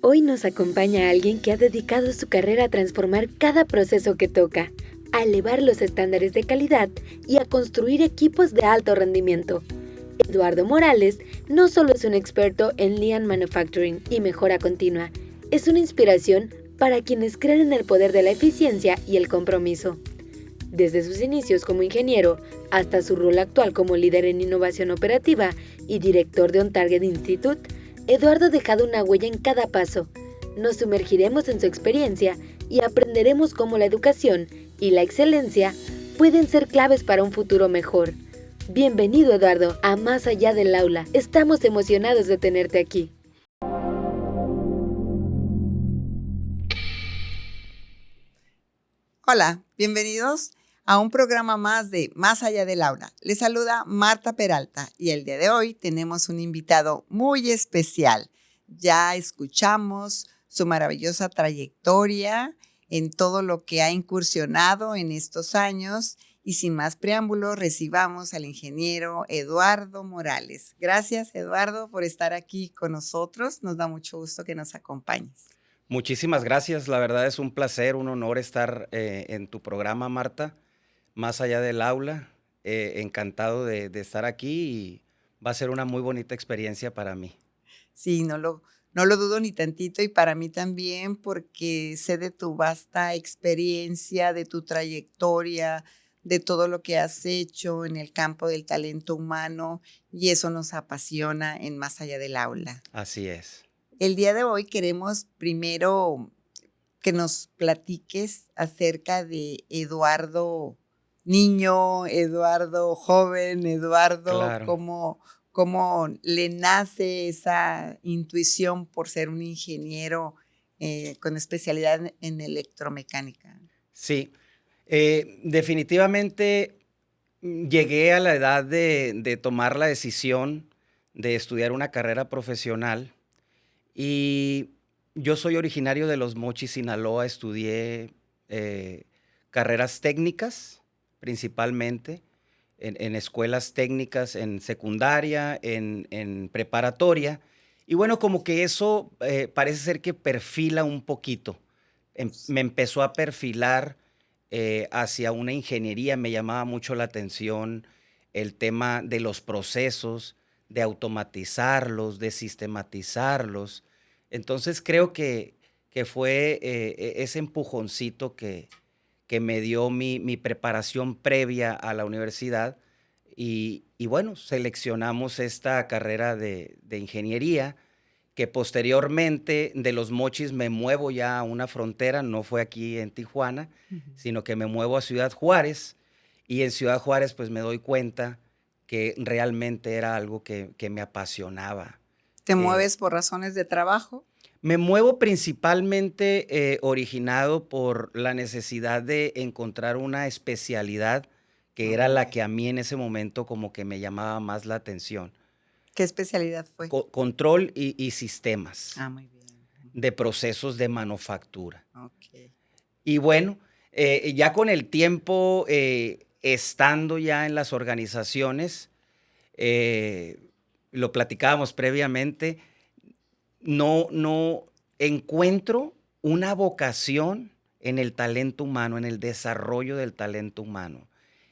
Hoy nos acompaña alguien que ha dedicado su carrera a transformar cada proceso que toca, a elevar los estándares de calidad y a construir equipos de alto rendimiento. Eduardo Morales no solo es un experto en Lean Manufacturing y mejora continua, es una inspiración para quienes creen en el poder de la eficiencia y el compromiso. Desde sus inicios como ingeniero hasta su rol actual como líder en innovación operativa y director de OnTarget Institute, Eduardo ha dejado una huella en cada paso. Nos sumergiremos en su experiencia y aprenderemos cómo la educación y la excelencia pueden ser claves para un futuro mejor. Bienvenido, Eduardo, a Más Allá del Aula. Estamos emocionados de tenerte aquí. Hola, bienvenidos a un programa más de Más Allá del Aula. Les saluda Marta Peralta y el día de hoy tenemos un invitado muy especial. Ya escuchamos su maravillosa trayectoria en todo lo que ha incursionado en estos años y sin más preámbulos recibamos al ingeniero Eduardo Morales. Gracias, Eduardo, por estar aquí con nosotros. Nos da mucho gusto que nos acompañes. Muchísimas gracias, la verdad es un placer, un honor estar en tu programa, Marta, Más Allá del Aula. Encantado de estar aquí y va a ser una muy bonita experiencia para mí. Sí, no lo dudo ni tantito y para mí también porque sé de tu vasta experiencia, de tu trayectoria, de todo lo que has hecho en el campo del talento humano y eso nos apasiona en Más Allá del Aula. Así es. El día de hoy queremos primero que nos platiques acerca de Eduardo niño, Eduardo joven, Eduardo, Claro. cómo le nace esa intuición por ser un ingeniero con especialidad en electromecánica. Sí, definitivamente llegué a la edad de tomar la decisión de estudiar una carrera profesional y yo soy originario de Los Mochis, Sinaloa. Estudié carreras técnicas principalmente en escuelas técnicas, en secundaria, en preparatoria. Y bueno, como que eso parece ser que perfila un poquito. Me empezó a perfilar hacia una ingeniería. Me llamaba mucho la atención el tema de los procesos, de automatizarlos, de sistematizarlos. Entonces creo que fue ese empujoncito que me dio mi preparación previa a la universidad y bueno, seleccionamos esta carrera de ingeniería, que posteriormente de Los Mochis me muevo ya a una frontera. No fue aquí en Tijuana, sino que me muevo a Ciudad Juárez, y en Ciudad Juárez pues me doy cuenta que realmente era algo que me apasionaba. ¿Te mueves por razones de trabajo? Me muevo principalmente originado por la necesidad de encontrar una especialidad que era la que a mí en ese momento como que me llamaba más la atención. ¿Qué especialidad fue? Control y sistemas Muy bien. de procesos de manufactura. Ok. Y bueno, ya con el tiempo, estando ya en las organizaciones, lo platicábamos previamente, no encuentro una vocación en el talento humano, en el desarrollo del talento humano.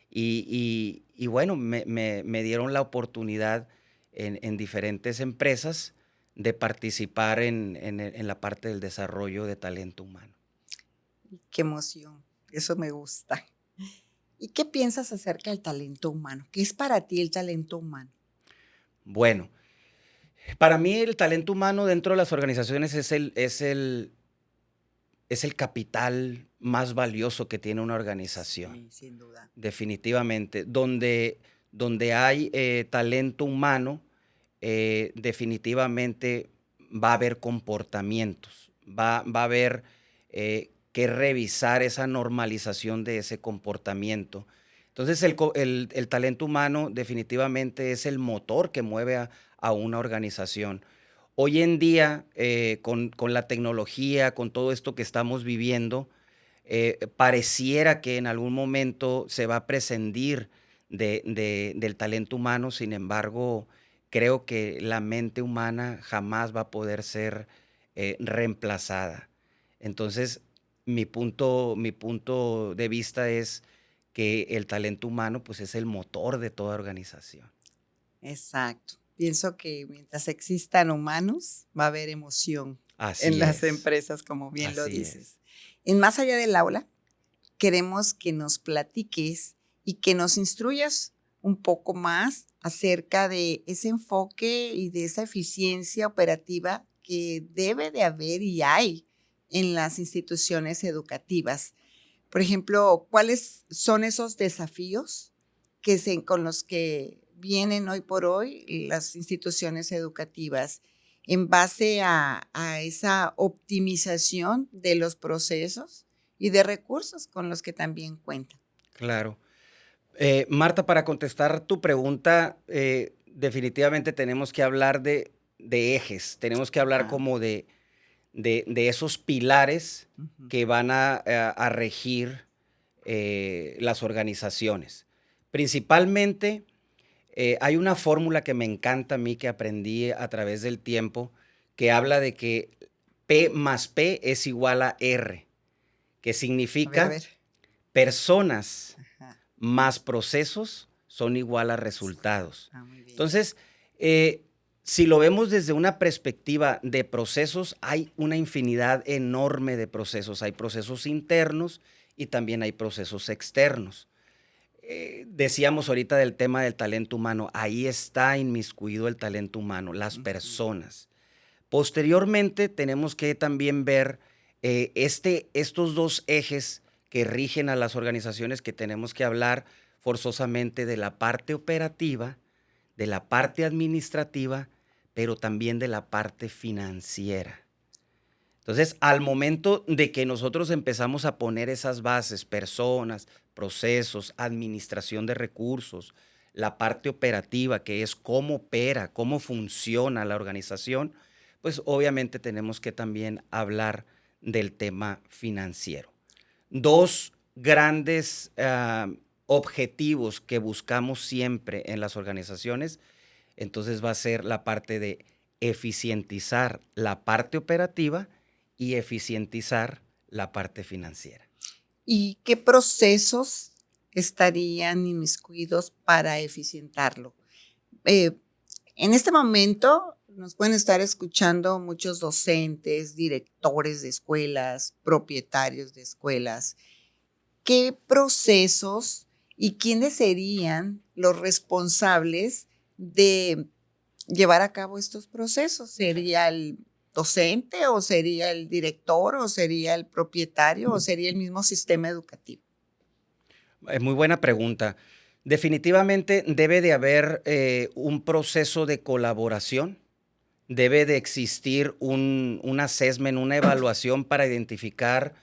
Y bueno, me dieron la oportunidad en diferentes empresas de participar en la parte del desarrollo de talento humano. Qué emoción, eso me gusta. ¿Y qué piensas acerca del talento humano? ¿Qué es para ti el talento humano? Bueno, para mí el talento humano dentro de las organizaciones es el capital más valioso que tiene una organización. Sí, sin duda. Definitivamente. Donde hay talento humano, definitivamente va a haber comportamientos, va a haber que revisar esa normalización de ese comportamiento. Entonces, el talento humano definitivamente es el motor que mueve a una organización. Hoy en día, con la tecnología, con todo esto que estamos viviendo, pareciera que en algún momento se va a prescindir del talento humano. Sin embargo, creo que la mente humana jamás va a poder ser reemplazada. Entonces, mi punto de vista es que el talento humano pues es el motor de toda organización. Exacto. Pienso que mientras existan humanos, va a haber emoción en Así las es, empresas, como bien lo así es. dices. En Más allá del aula, queremos que nos platiques y que nos instruyas un poco más acerca de ese enfoque y de esa eficiencia operativa que debe de haber y hay en las instituciones educativas. Por ejemplo, ¿cuáles son esos desafíos con los que vienen hoy por hoy las instituciones educativas en base a esa optimización de los procesos y de recursos con los que también cuentan? Claro. Marta, para contestar tu pregunta, definitivamente tenemos que hablar de ejes, tenemos que hablar Ajá. como de esos pilares Ujú. que van a regir las organizaciones. Principalmente, hay una fórmula que me encanta a mí, que aprendí a través del tiempo, que habla de que P más P es igual a R, que A significa ver. personas Ajá. más procesos son igual a resultados. Ah, muy bien. Entonces, eh, si lo vemos desde una perspectiva de procesos, hay una infinidad enorme de procesos. Hay procesos internos y también hay procesos externos. Decíamos ahorita del tema del talento humano, ahí está inmiscuido el talento humano, las Ujú. personas. Posteriormente tenemos que también ver estos dos ejes que rigen a las organizaciones, que tenemos que hablar forzosamente de la parte operativa, de la parte administrativa, pero también de la parte financiera. Entonces, al momento de que nosotros empezamos a poner esas bases, personas, procesos, administración de recursos, la parte operativa, que es cómo opera, cómo funciona la organización, pues obviamente tenemos que también hablar del tema financiero. Dos grandes objetivos que buscamos siempre en las organizaciones, entonces va a ser la parte de eficientizar la parte operativa y eficientizar la parte financiera. ¿Y qué procesos estarían inmiscuidos para eficientarlo? Eh, en este momento nos pueden estar escuchando muchos docentes, directores de escuelas, propietarios de escuelas. ¿Qué procesos y quiénes serían los responsables de llevar a cabo estos procesos? ¿Sería el docente o sería el director o sería el propietario o sería el mismo sistema educativo? Muy buena pregunta. Definitivamente debe de haber un proceso de colaboración, debe de existir un assessment, una evaluación para identificar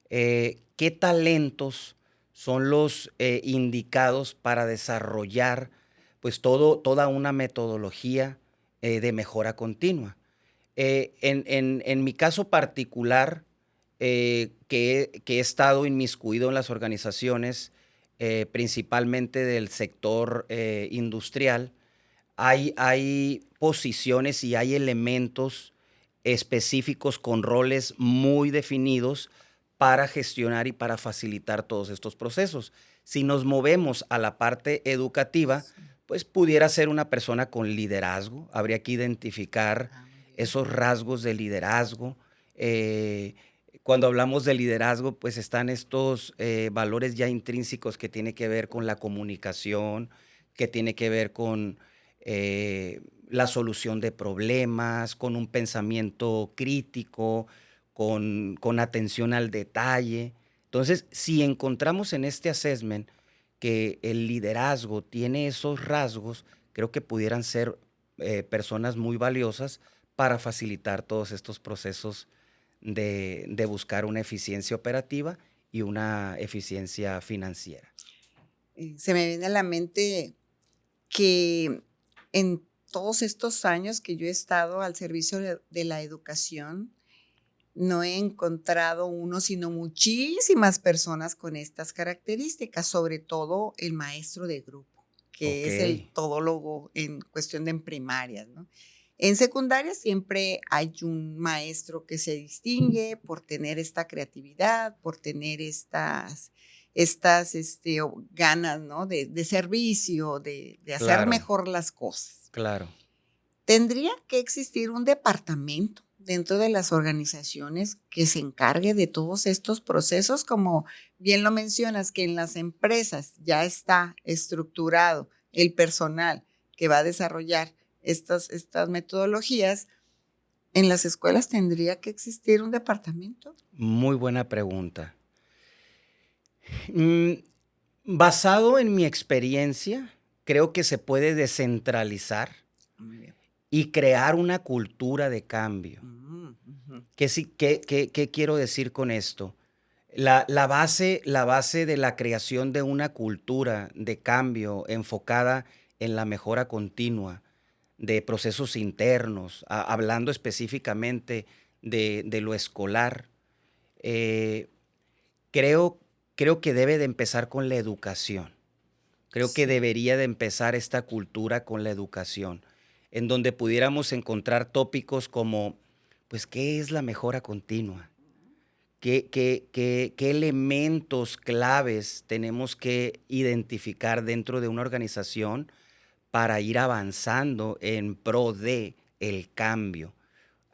qué talentos son los indicados para desarrollar pues toda una metodología de mejora continua. En mi caso particular, que he estado inmiscuido en las organizaciones, principalmente del sector industrial, hay posiciones y hay elementos específicos con roles muy definidos para gestionar y para facilitar todos estos procesos. Si nos movemos a la parte educativa, Sí. pues pudiera ser una persona con liderazgo. Habría que identificar Ah, muy bien. esos rasgos de liderazgo. Eh, Cuando hablamos de liderazgo, pues están estos valores ya intrínsecos que tiene que ver con la comunicación, que tiene que ver con eh, la solución de problemas, con un pensamiento crítico, con atención al detalle. Entonces, si encontramos en este assessment que el liderazgo tiene esos rasgos, creo que pudieran ser personas muy valiosas para facilitar todos estos procesos de buscar una eficiencia operativa y una eficiencia financiera. Se me viene a la mente que en todos estos años que yo he estado al servicio de la educación, no he encontrado uno, sino muchísimas personas con estas características, sobre todo el maestro de grupo, que Ok, es el todólogo en cuestión de en primarias, ¿no? En secundaria siempre hay un maestro que se distingue por tener esta creatividad, por tener ganas, ¿no? De servicio, de hacer claro, mejor las cosas. claro. Tendría que existir un departamento dentro de las organizaciones que se encargue de todos estos procesos, como bien lo mencionas, que en las empresas ya está estructurado el personal que va a desarrollar estas metodologías. ¿En las escuelas tendría que existir un departamento? Muy buena pregunta. Mm, Basado en mi experiencia, creo que se puede descentralizar Muy bien. y crear una cultura de cambio. Ujú. ¿Qué quiero decir con esto? La base de la creación de una cultura de cambio enfocada en la mejora continua de procesos internos, hablando específicamente de lo escolar, eh, creo, creo que debe de empezar con la educación. Creo que Sí. debería de empezar esta cultura con la educación, en donde pudiéramos encontrar tópicos como, pues, ¿qué es la mejora continua? ¿Qué elementos claves tenemos que identificar dentro de una organización para ir avanzando en pro de el cambio?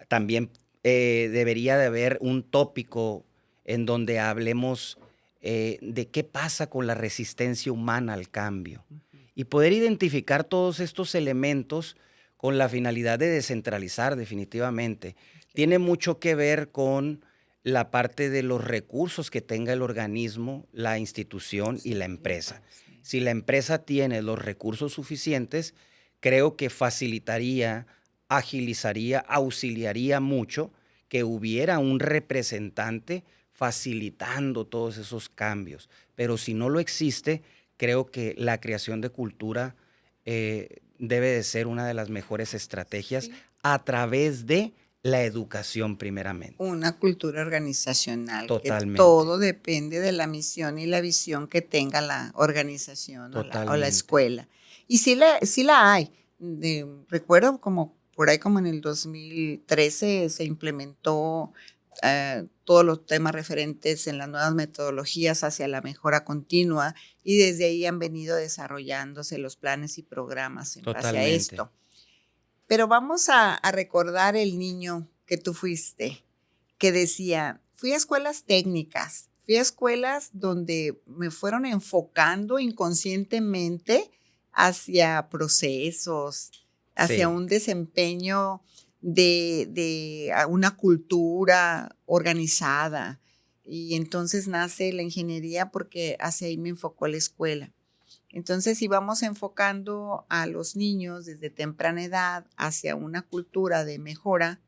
También debería de haber un tópico en donde hablemos de qué pasa con la resistencia humana al cambio Ujú. y poder identificar todos estos elementos con la finalidad de descentralizar definitivamente. Ok. Tiene mucho que ver con la parte de los recursos que tenga el organismo, la institución y Sí, la empresa. sí. Si la empresa tiene los recursos suficientes, creo que facilitaría, agilizaría, auxiliaría mucho que hubiera un representante facilitando todos esos cambios. Pero si no lo existe, creo que la creación de cultura debe de ser una de las mejores estrategias Sí. a través de la educación primeramente. Una cultura organizacional, que Totalmente, todo depende de la misión y la visión que tenga la organización o la totalmente, escuela. Y sí la hay. Recuerdo como por ahí como en el 2013 se implementó todos los temas referentes en las nuevas metodologías hacia la mejora continua y desde ahí han venido desarrollándose los planes y programas en base a totalmente. esto. Pero vamos a recordar el niño que tú fuiste, que decía, fui a escuelas técnicas, fui a escuelas donde me fueron enfocando inconscientemente hacia procesos, hacia Sí, un desempeño de una cultura organizada. Y entonces nace la ingeniería porque hacia ahí me enfocó la escuela. Entonces, si vamos enfocando a los niños desde temprana edad hacia una cultura de mejora,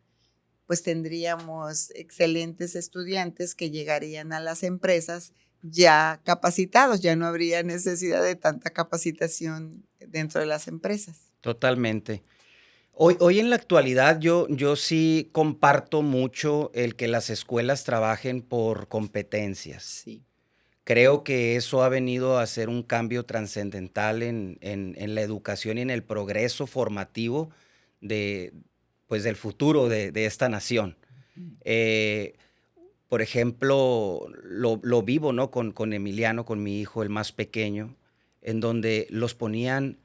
pues tendríamos excelentes estudiantes que llegarían a las empresas ya capacitados, ya no habría necesidad de tanta capacitación dentro de las empresas. totalmente. Hoy en la actualidad yo sí comparto mucho el que las escuelas trabajen por competencias. Sí. Creo que eso ha venido a ser un cambio trascendental en la educación y en el progreso formativo de, pues, del futuro de esta nación. Ujú. Eh, por ejemplo, lo vivo, ¿no? Con Emiliano, con mi hijo, el más pequeño, en donde los ponían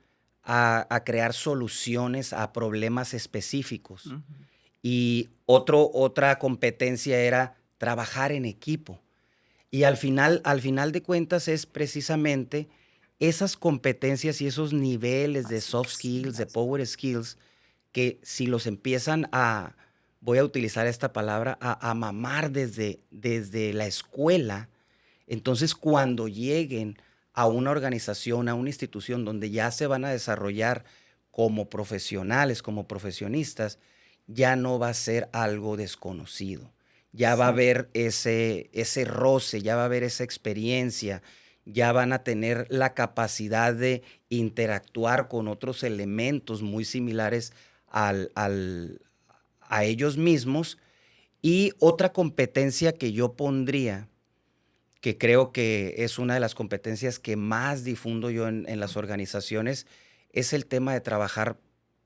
a crear soluciones a problemas específicos. Ujú. Y otra competencia era trabajar en equipo. Y al final de cuentas es precisamente esas competencias y esos niveles de soft Básicas. skills, de power skills, que si los empiezan a, voy a utilizar esta palabra, a mamar desde la escuela, entonces cuando lleguen a una organización, a una institución donde ya se van a desarrollar como profesionales, como profesionistas, ya no va a ser algo desconocido. Ya va a Sí. haber ese roce, ya va a haber esa experiencia, ya van a tener la capacidad de interactuar con otros elementos muy similares a ellos mismos. Y otra competencia que yo pondría que creo que es una de las competencias que más difundo yo en las organizaciones, es el tema de trabajar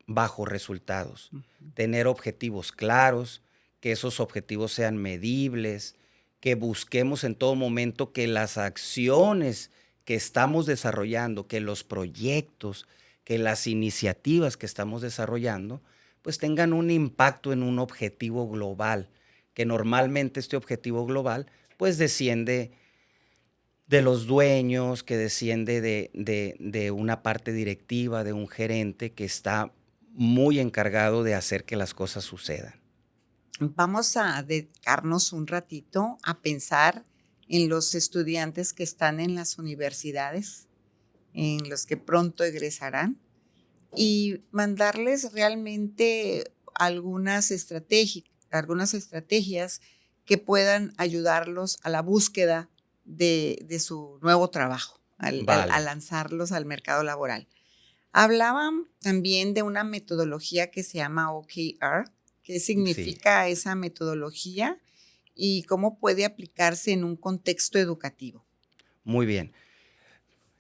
bajo resultados, Ujú. tener objetivos claros, que esos objetivos sean medibles, que busquemos en todo momento que las acciones que estamos desarrollando, que los proyectos, que las iniciativas que estamos desarrollando, pues tengan un impacto en un objetivo global, que normalmente este objetivo global pues desciende de los dueños, que desciende de una parte directiva, de un gerente que está muy encargado de hacer que las cosas sucedan. Vamos a dedicarnos un ratito a pensar en los estudiantes que están en las universidades, en los que pronto egresarán y mandarles realmente algunas estrategias que puedan ayudarlos a la búsqueda de su nuevo trabajo, al Vale, lanzarlos al mercado laboral. Hablaban también de una metodología que se llama OKR. ¿Qué sí, significa esa metodología y cómo puede aplicarse en un contexto educativo? muy bien.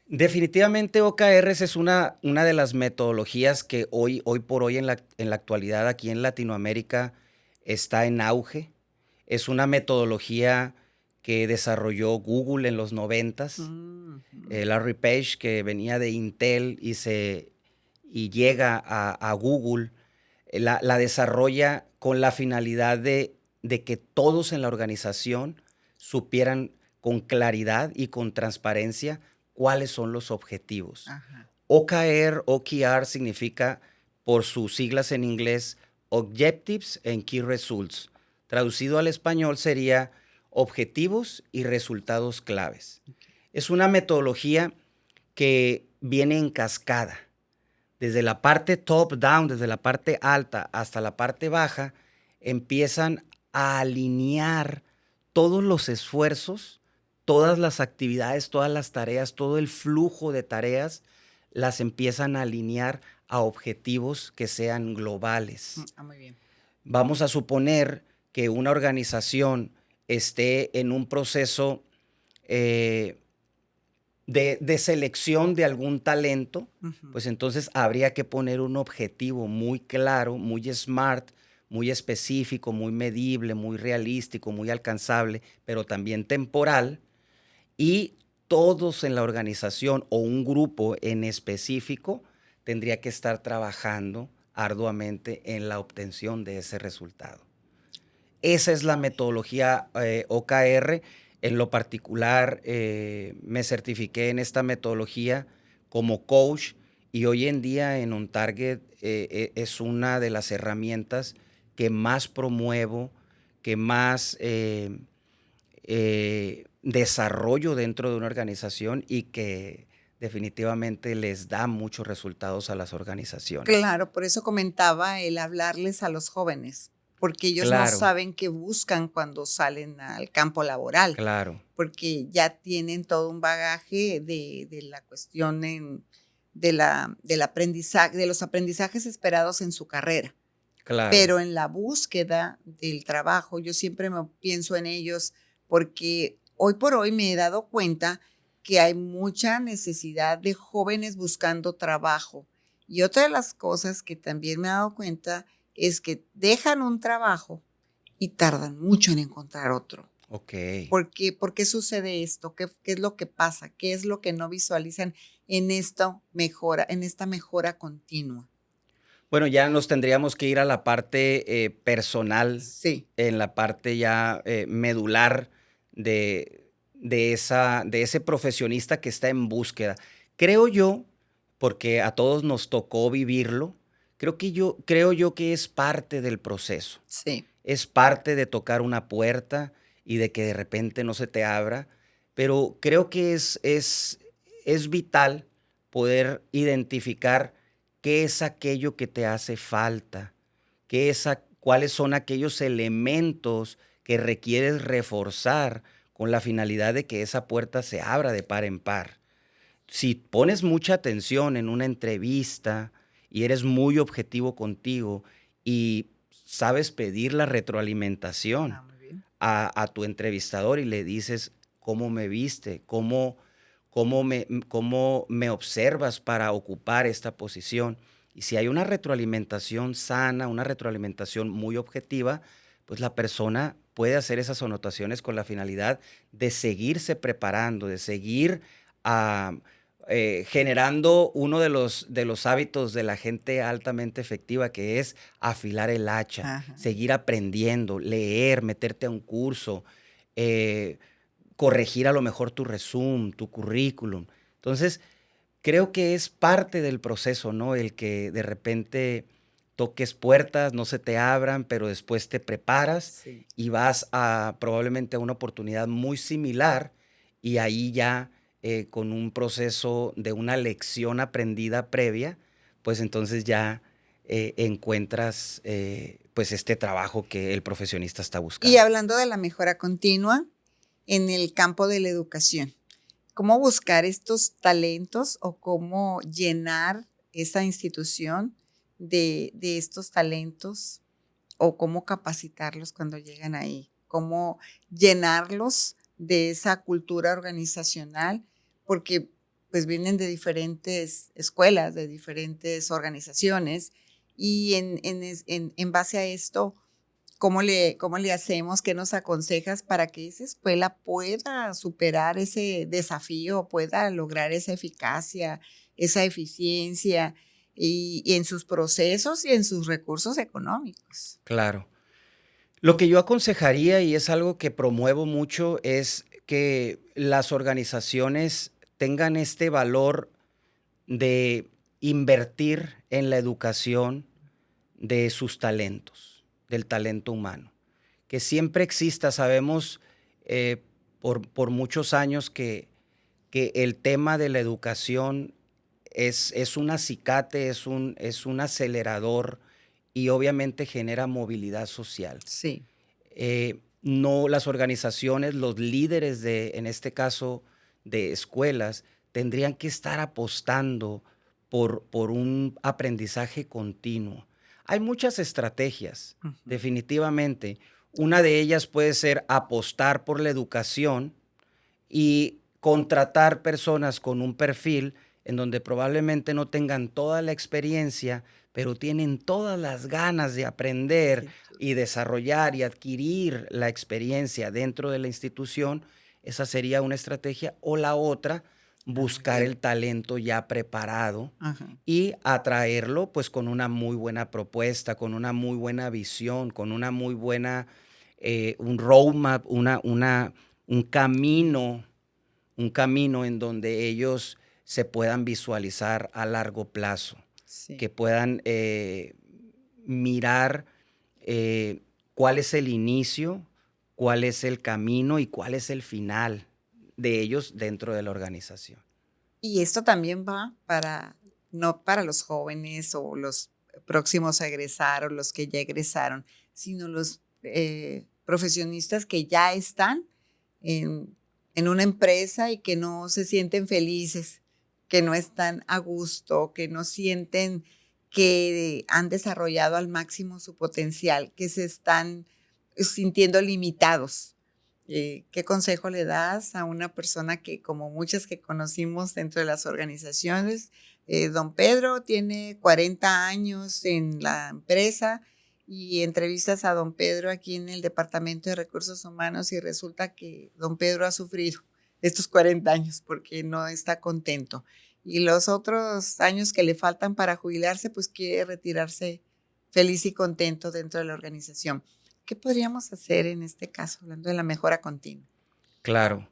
Definitivamente OKRs es una de las metodologías que hoy por hoy en la actualidad aquí en Latinoamérica está en auge. Es una metodología que desarrolló Google en los noventas. Ujú. Larry Page, que venía de Intel y llega a Google, la desarrolla con la finalidad de que todos en la organización supieran con claridad y con transparencia cuáles son los objetivos. Ajá. OKR significa, por sus siglas en inglés, Objectives and Key Results. Traducido al español sería objetivos y resultados claves. Ok. Es una metodología que viene en cascada. Desde la parte top down, desde la parte alta hasta la parte baja, empiezan a alinear todos los esfuerzos, todas las actividades, todas las tareas, todo el flujo de tareas, las empiezan a alinear a objetivos que sean globales. Muy bien. Vamos a suponer que una organización esté en un proceso eh, de selección de algún talento, Ujú. pues entonces habría que poner un objetivo muy claro, muy smart, muy específico, muy medible, muy realístico, muy alcanzable, pero también temporal. Y todos en la organización o un grupo en específico tendría que estar trabajando arduamente en la obtención de ese resultado. Esa es la metodología OKR. En lo particular, me certifiqué en esta metodología como coach y hoy en día en OnTarget es una de las herramientas que más promuevo, que más desarrollo dentro de una organización y que definitivamente les da muchos resultados a las organizaciones. Claro, por eso comentaba el hablarles a los jóvenes, porque ellos no Claro, saben qué buscan cuando salen al campo laboral, claro, porque ya tienen todo un bagaje de la cuestión del aprendizaje, de los aprendizajes esperados en su carrera. claro, Pero en la búsqueda del trabajo, yo siempre me pienso en ellos, porque hoy por hoy me he dado cuenta que hay mucha necesidad de jóvenes buscando trabajo. Y otra de las cosas que también me he dado cuenta es que dejan un trabajo y tardan mucho en encontrar otro. ok. ¿Por qué sucede esto? ¿Qué es lo que pasa? ¿Qué es lo que no visualizan en esta mejora continua? Bueno, ya nos tendríamos que ir a la parte, personal, Sí. en la parte ya, medular de ese profesionista que está en búsqueda. Creo yo, porque a todos nos tocó vivirlo, creo yo que es parte del proceso. Sí. Es parte de tocar una puerta y de que de repente no se te abra, pero creo que es vital poder identificar qué es aquello que te hace falta, cuáles son aquellos elementos que requieres reforzar con la finalidad de que esa puerta se abra de par en par. Si pones mucha atención en una entrevista y eres muy objetivo contigo y sabes pedir la retroalimentación Muy bien. a tu entrevistador y le dices cómo me viste, cómo me observas para ocupar esta posición. Y si hay una retroalimentación sana, una retroalimentación muy objetiva, pues la persona puede hacer esas anotaciones con la finalidad de seguirse preparando, de seguir ah, generando uno de los hábitos de la gente altamente efectiva, que es afilar el hacha, Ajá. seguir aprendiendo, leer, meterte a un curso, eh, corregir a lo mejor tu resumen, tu currículum. Entonces, creo que es parte del proceso, ¿no? El que de repente toques puertas, no se te abran, pero después te preparas Sí. y vas probablemente a una oportunidad muy similar, y ahí ya con un proceso de una lección aprendida previa, pues entonces ya encuentras pues este trabajo que el profesionista está Y buscando. hablando de la mejora continua en el campo de la educación, ¿cómo buscar estos talentos o cómo llenar esa institución de estos talentos o cómo capacitarlos cuando llegan ahí? ¿Cómo llenarlos de esa cultura organizacional? Porque pues vienen de diferentes escuelas, de diferentes organizaciones y en base a esto, cómo le hacemos? ¿Qué nos aconsejas para que esa escuela pueda superar ese desafío, pueda lograr esa eficacia, esa eficiencia y en sus procesos y en sus recursos económicos? Claro. Lo que yo aconsejaría, y es algo que promuevo mucho, es que las organizaciones tengan este valor de invertir en la educación de sus talentos, del talento humano. Que siempre exista, sabemos por muchos años que el tema de la educación es un acicate, es un acelerador y obviamente genera movilidad social. Sí. No, las organizaciones, los líderes en este caso, de escuelas, tendrían que estar apostando por un aprendizaje continuo. Hay muchas estrategias, Ujú. definitivamente. Una de ellas puede ser apostar por la educación y contratar personas con un perfil en donde probablemente no tengan toda la experiencia, pero tienen todas las ganas de aprender Sin duda. y desarrollar y adquirir la experiencia dentro de la institución. Esa sería una estrategia. O la otra, Ah, buscar qué el bueno. talento ya preparado Ajá. y atraerlo pues con una muy buena propuesta, con una muy buena visión, con una muy buena, un roadmap, un un camino en donde ellos se puedan visualizar a largo plazo, Sí. que puedan mirar eh, cuál es el inicio, cuál es el camino y cuál es el final de ellos dentro de la organización. Y esto también va para, no para los jóvenes o los próximos a egresar o los que ya egresaron, sino los profesionistas que ya están en, en una empresa y que no se sienten felices, que no están a gusto, que no sienten que han desarrollado al máximo su potencial, que se están sintiendo limitados. ¿Qué consejo le das a una persona que, como muchas que conocimos dentro de las organizaciones, don Pedro tiene 40 años en la empresa y entrevistas a don Pedro aquí en el Departamento de Recursos Humanos y resulta que don Pedro ha sufrido estos 40 años porque no está contento? Y los otros años que le faltan para jubilarse, pues quiere retirarse feliz y contento dentro de la organización. ¿Qué podríamos hacer en este caso, hablando de la mejora continua? Claro.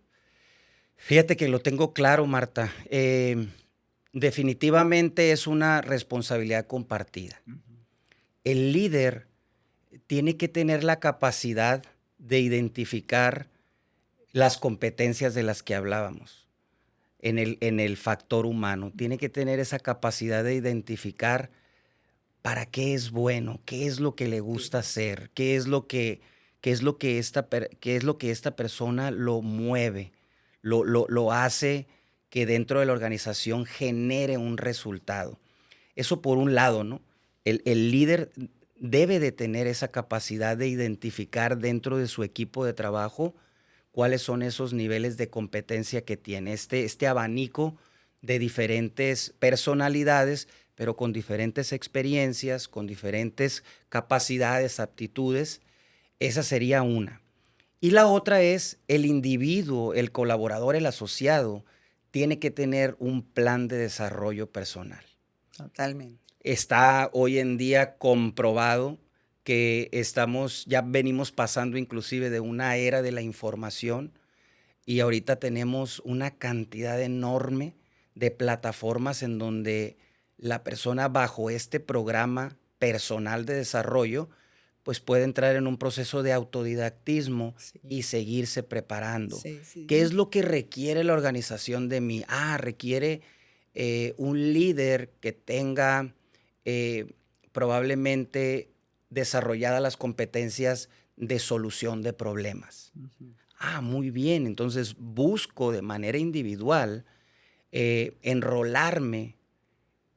Fíjate que lo tengo claro, Marta. Definitivamente es una responsabilidad compartida. Ujú. El líder tiene que tener la capacidad de identificar las competencias de las que hablábamos en el factor humano. Tiene que tener esa capacidad de identificar para qué es bueno, qué es lo que le gusta Sí, hacer, qué es lo que qué es lo que esta persona lo mueve, lo hace que dentro de la organización genere un resultado. Eso por un lado, ¿no? El líder debe de tener esa capacidad de identificar dentro de su equipo de trabajo cuáles son esos niveles de competencia que tiene este abanico de diferentes personalidades, pero con diferentes experiencias, con diferentes capacidades, aptitudes. Esa sería una. Y la otra es el individuo, el colaborador, el asociado, tiene que tener un plan de desarrollo personal. Totalmente. Está hoy en día comprobado que ya venimos pasando inclusive de una era de la información y ahorita tenemos una cantidad enorme de plataformas en donde la persona bajo este programa personal de desarrollo pues puede entrar en un proceso de autodidactismo y Sí, seguirse preparando. sí, ¿Qué sí. es lo que requiere la organización de mí? Requiere un líder que tenga eh, probablemente desarrolladas las competencias de solución de problemas. Ujú. Muy bien, entonces busco de manera individual enrolarme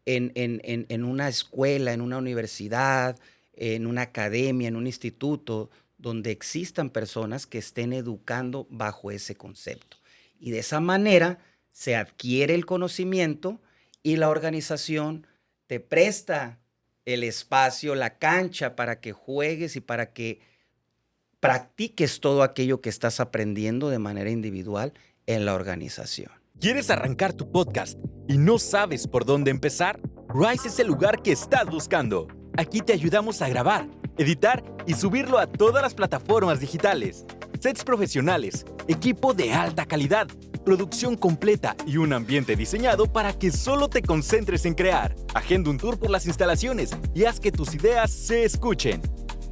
en una escuela, en una universidad, en una academia, en un instituto, donde existan personas que estén educando bajo ese concepto. Y de esa manera se adquiere el conocimiento y la organización te presta el espacio, la cancha para que juegues y para que practiques todo aquello que estás aprendiendo de manera individual en la organización. ¿Quieres arrancar tu podcast y no sabes por dónde empezar? Rise es el lugar que estás buscando. Aquí te ayudamos a grabar, editar y subirlo a todas las plataformas digitales. Sets profesionales, equipo de alta calidad, producción completa y un ambiente diseñado para que solo te concentres en crear. Agenda un tour por las instalaciones y haz que tus ideas se escuchen.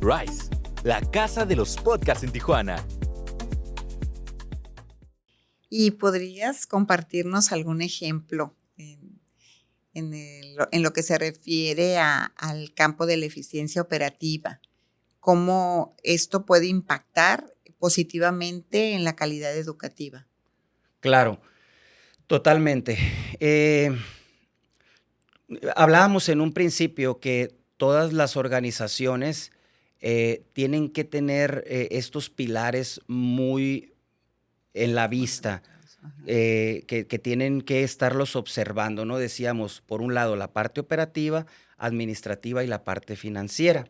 Rise, la casa de los podcasts en Tijuana. ¿Y podrías compartirnos algún ejemplo en lo que se refiere al campo de la eficiencia operativa? ¿Cómo esto puede impactar positivamente en la calidad educativa? Claro, totalmente. Hablábamos en un principio que todas las organizaciones tienen que tener estos pilares muy en la vista, Ajá. que tienen que estarlos observando, ¿no? Decíamos, por un lado, la parte operativa, administrativa y la parte financiera.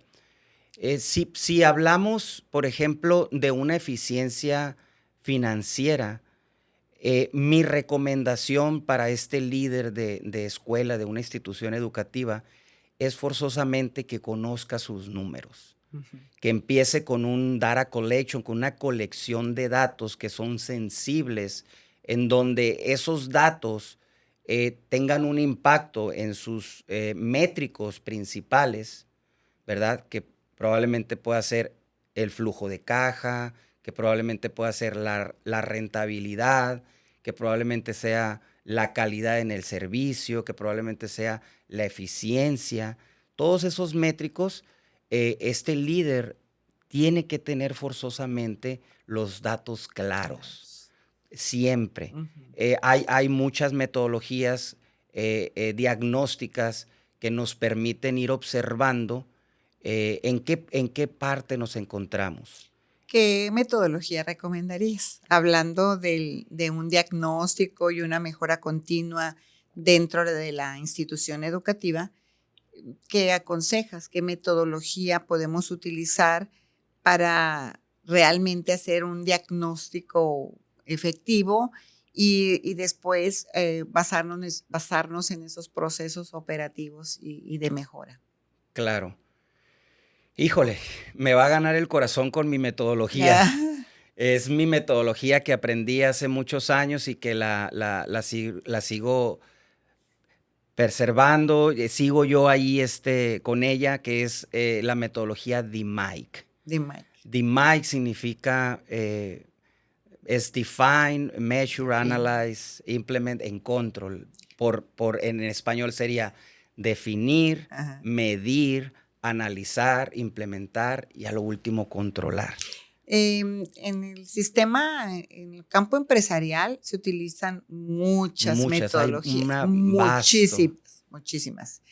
Si hablamos, por ejemplo, de una eficiencia financiera, mi recomendación para este líder de escuela, de una institución educativa, es forzosamente que conozca sus números, Ujú. que empiece con un data collection, con una colección de datos que son sensibles, en donde esos datos tengan un impacto en sus métricos principales, ¿verdad? Que probablemente pueda ser el flujo de caja, que probablemente pueda ser la rentabilidad, que probablemente sea la calidad en el servicio, que probablemente sea la eficiencia. Todos esos métricos, este líder tiene que tener forzosamente los datos claros, siempre. Ujú. Hay muchas metodologías diagnósticas que nos permiten ir observando en qué parte nos encontramos. ¿Qué metodología recomendarías? Hablando de un diagnóstico y una mejora continua dentro de la institución educativa, ¿qué aconsejas? ¿Qué metodología podemos utilizar para realmente hacer un diagnóstico efectivo y después basarnos en esos procesos operativos y de mejora? Claro. Híjole, me va a ganar el corazón con mi metodología. Ah, Es mi metodología que aprendí hace muchos años y que la sigo preservando. Sigo yo ahí con ella, que es la metodología DMAIC. dime. DMAIC significa, es Define, Measure, Define. Analyze, Implement and Control. En español sería definir, Ajá. medir, analizar, implementar y a lo último controlar. En el campo empresarial se utilizan muchas Muchas, hay metodologías, una vasto. muchísimas.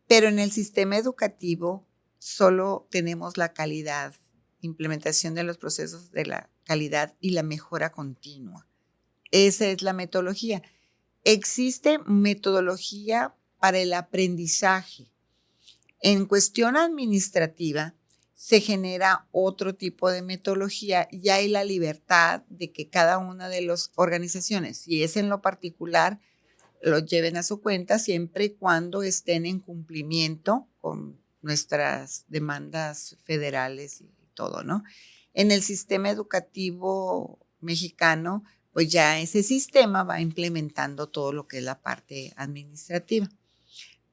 Pero en el sistema educativo solo tenemos la calidad implementación de los procesos de la calidad y la mejora continua. Esa es la metodología. Existe metodología para el aprendizaje. En cuestión administrativa, se genera otro tipo de metodología y hay la libertad de que cada una de las organizaciones, si es en lo particular, lo lleven a su cuenta siempre y cuando estén en cumplimiento con nuestras demandas federales y todo, ¿no? En el sistema educativo mexicano, pues ya ese sistema va implementando todo lo que es la parte administrativa.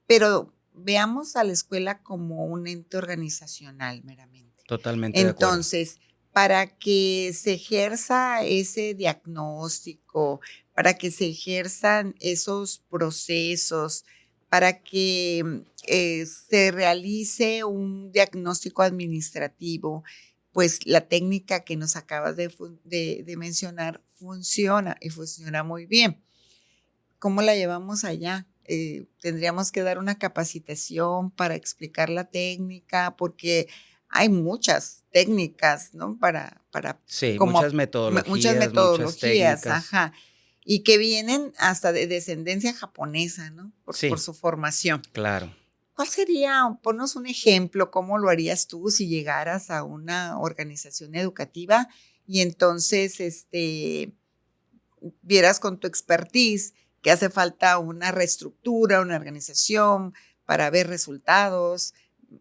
Pero veamos a la escuela como un ente organizacional meramente. Totalmente de acuerdo. Entonces, para que se ejerza ese diagnóstico, para que se ejerzan esos procesos, para que se realice un diagnóstico administrativo, pues la técnica que nos acabas de mencionar funciona y funciona muy bien. ¿Cómo la llevamos allá? Tendríamos que dar una capacitación para explicar la técnica, porque hay muchas técnicas, ¿no? Sí, como muchas metodologías, muchas muchas metodologías, técnicas. ajá, y que vienen hasta de descendencia japonesa, ¿no? Por Sí. su formación. Claro. ¿Cuál sería, ponnos un ejemplo, cómo lo harías tú si llegaras a una organización educativa y entonces vieras con tu expertise que hace falta una reestructura, una organización para ver resultados,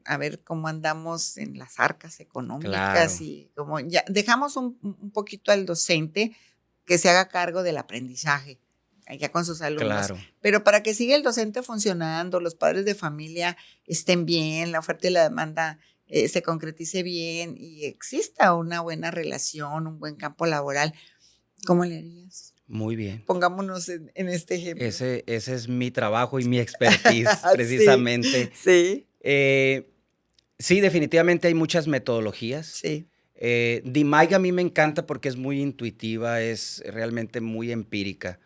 a ver cómo andamos en las arcas económicas? Claro. Y como ya dejamos un poquito al docente que se haga cargo del aprendizaje allá con sus alumnos. Claro. Pero para que siga el docente funcionando, los padres de familia estén bien, la oferta y la demanda se concretice bien y exista una buena relación, un buen campo laboral, ¿cómo le harías? Muy bien. Pongámonos en este ejemplo. Ese es mi trabajo y mi expertise, precisamente. Sí. Sí, definitivamente hay muchas metodologías. Sí. DMAIC a mí me encanta porque es muy intuitiva, es realmente muy empírica.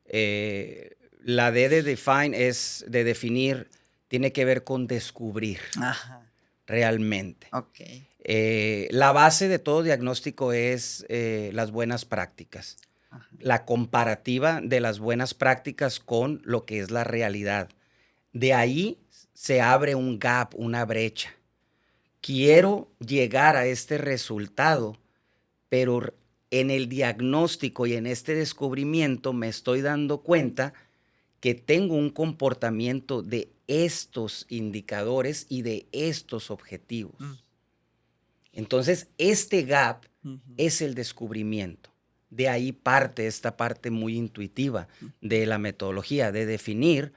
La D de define es de definir, tiene que ver con descubrir. Ajá. Realmente. Ok. La base de todo diagnóstico es las buenas prácticas. Ajá. La comparativa de las buenas prácticas con lo que es la realidad. De ahí se abre un gap, una brecha. Quiero llegar a este resultado, pero en el diagnóstico y en este descubrimiento me estoy dando cuenta que tengo un comportamiento de estos indicadores y de estos objetivos. Entonces, este gap es el descubrimiento. De ahí parte esta parte muy intuitiva de la metodología, de definir,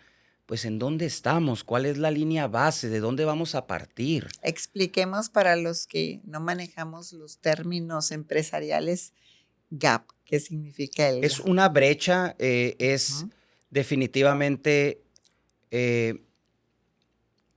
pues, en dónde estamos, cuál es la línea base, de dónde vamos a partir. Expliquemos para los que no manejamos los términos empresariales, gap. ¿Qué significa el Es gap? una brecha, es definitivamente el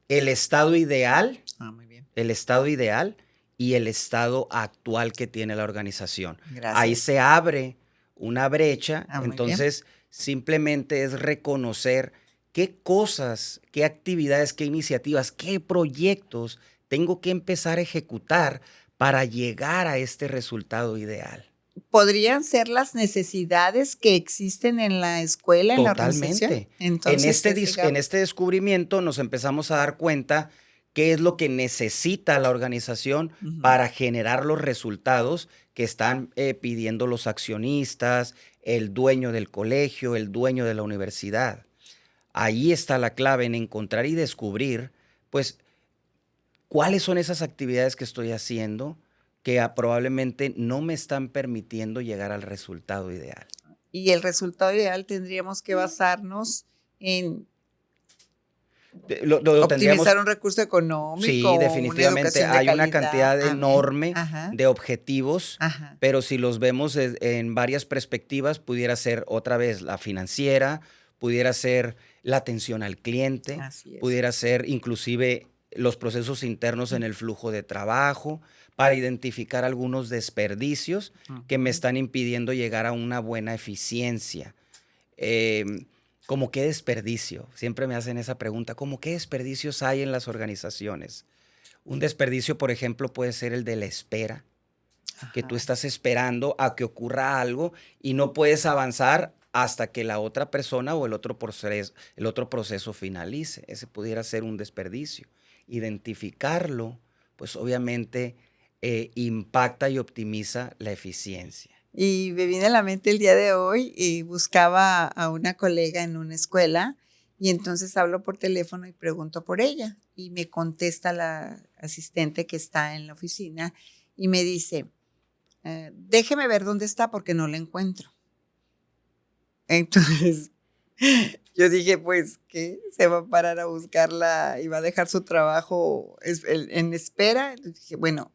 estado ideal. Muy bien. El estado ideal y el estado actual que tiene la organización. Gracias. Ahí se abre una brecha, muy entonces simplemente es reconocer qué cosas, qué actividades, qué iniciativas, qué proyectos tengo que empezar a ejecutar para llegar a este resultado ideal. ¿Podrían ser las necesidades que existen en la escuela, en la organización? Totalmente. Entonces, En este descubrimiento nos empezamos a dar cuenta qué es lo que necesita la organización para generar los resultados que están pidiendo los accionistas, el dueño del colegio, el dueño de la universidad. Ahí está la clave en encontrar y descubrir, pues, cuáles son esas actividades que estoy haciendo que probablemente no me están permitiendo llegar al resultado ideal. Y el resultado ideal tendríamos que basarnos en optimizar un recurso económico. Sí, definitivamente. Hay una cantidad enorme de objetivos, pero si los vemos en varias perspectivas, pudiera ser otra vez la financiera, pudiera ser la atención al cliente, pudiera ser inclusive los procesos internos en el flujo de trabajo, para identificar algunos desperdicios que me están impidiendo llegar a una buena eficiencia. ¿Cómo qué desperdicio? Siempre me hacen esa pregunta, ¿cómo qué desperdicios hay en las organizaciones? Un desperdicio, por ejemplo, puede ser el de la espera, que tú Ajá. estás esperando a que ocurra algo y no puedes avanzar hasta que la otra persona o el otro proceso finalice. Ese pudiera ser un desperdicio. Identificarlo, pues obviamente impacta y optimiza la eficiencia. Y me viene a la mente el día de hoy y buscaba a una colega en una escuela y entonces hablo por teléfono y pregunto por ella y me contesta la asistente que está en la oficina y me dice, déjeme ver dónde está porque no la encuentro. Entonces yo dije, pues, ¿qué? ¿Se va a parar a buscarla y va a dejar su trabajo en espera? Entonces dije, bueno,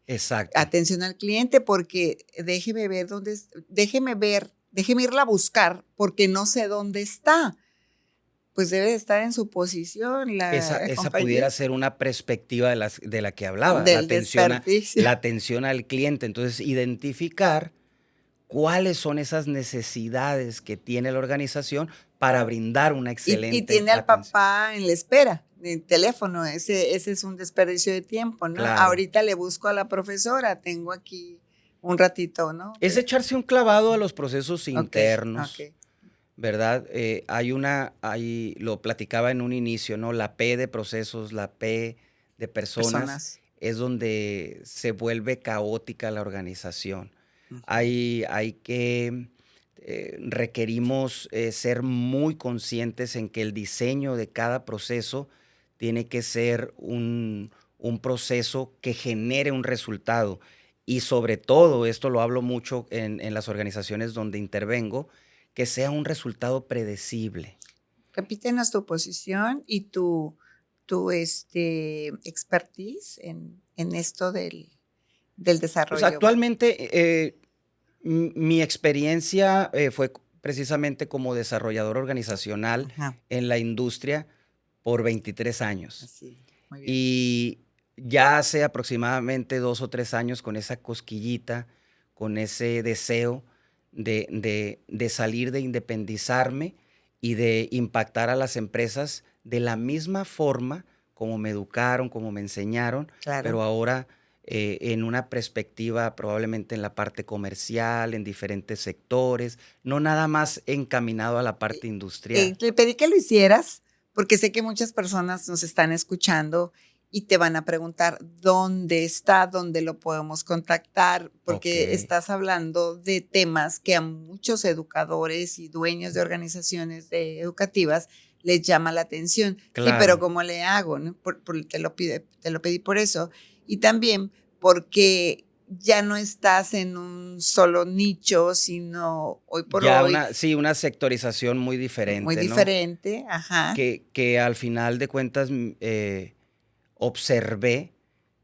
Exacto. atención al cliente porque déjeme irla a buscar porque no sé dónde está. Pues debe de estar en su posición la Esa compañía pudiera ser una perspectiva de la que hablaba, del desperdicio. la atención al cliente. Entonces, identificar cuáles son esas necesidades que tiene la organización para brindar una Y excelente tiene al atención. papá en la espera, en teléfono, ese es un desperdicio de tiempo, ¿no? Claro. Ahorita le busco a la profesora, tengo aquí un ratito, ¿no? Es echarse un clavado a los procesos Okey, internos, okey, ¿verdad? Lo platicaba en un inicio, ¿no? La P de procesos, la P de personas, personas. es donde se vuelve caótica la organización. Ujú. Requerimos ser muy conscientes en que el diseño de cada proceso tiene que ser un proceso que genere un resultado. Y sobre todo, esto lo hablo mucho en las organizaciones donde intervengo, que sea un resultado predecible. Repítenos tu posición y tu expertise en esto del Pues desarrollo. actualmente mi experiencia fue precisamente como desarrollador organizacional Ajá, en la industria por 23 años. así, muy bien. Y ya hace aproximadamente 2 o 3 años con esa cosquillita, con ese deseo de salir, de independizarme y de impactar a las empresas de la misma forma como me educaron, como me enseñaron, Claro. pero ahora en una perspectiva probablemente en la parte comercial, en diferentes sectores, no nada más encaminado a la parte industrial. Te pedí que lo hicieras porque sé que muchas personas nos están escuchando y te van a preguntar dónde está, dónde lo podemos contactar, Ok, porque estás hablando de temas que a muchos educadores y dueños de organizaciones educativas les llama la atención. Sí, pero claro. ¿cómo le hago? ¿No? Te lo pedí por eso. Y también porque ya no estás en un solo nicho, sino hoy por Ya hoy sí, una sectorización muy muy diferente, ¿no? diferente, ajá, Que al final de cuentas, observé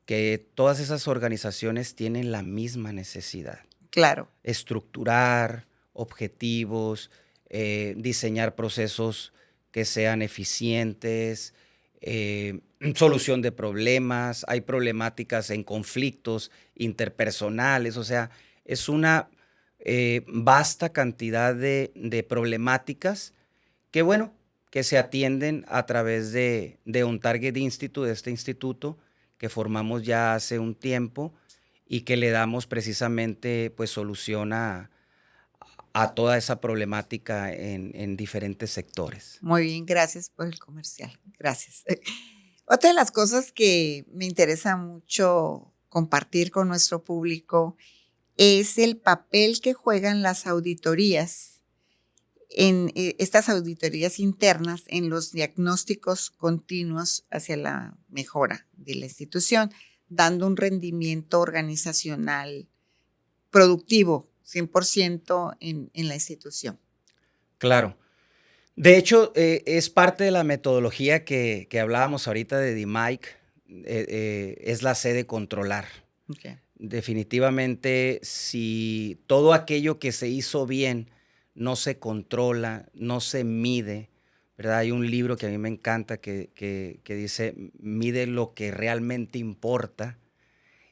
que todas esas organizaciones tienen la misma necesidad. claro. Estructurar objetivos, diseñar procesos que sean eficientes, solución de problemas, hay problemáticas en conflictos interpersonales, o sea, es una vasta cantidad de problemáticas que, bueno, que se atienden a través de un Target Institute, de este instituto que formamos ya hace un tiempo y que le damos precisamente pues solución a toda esa problemática en diferentes sectores. Muy bien, gracias por el comercial. Gracias. Otra de las cosas que me interesa mucho compartir con nuestro público es el papel que juegan las auditorías estas auditorías internas en los diagnósticos continuos hacia la mejora de la institución, dando un rendimiento organizacional productivo 100% en la institución. Claro. De hecho, es parte de la metodología que hablábamos ahorita de DMAIC, es la C de controlar. Okay. Definitivamente, si todo aquello que se hizo bien no se controla, no se mide, ¿verdad? Hay un libro que a mí me encanta que dice, mide lo que realmente importa.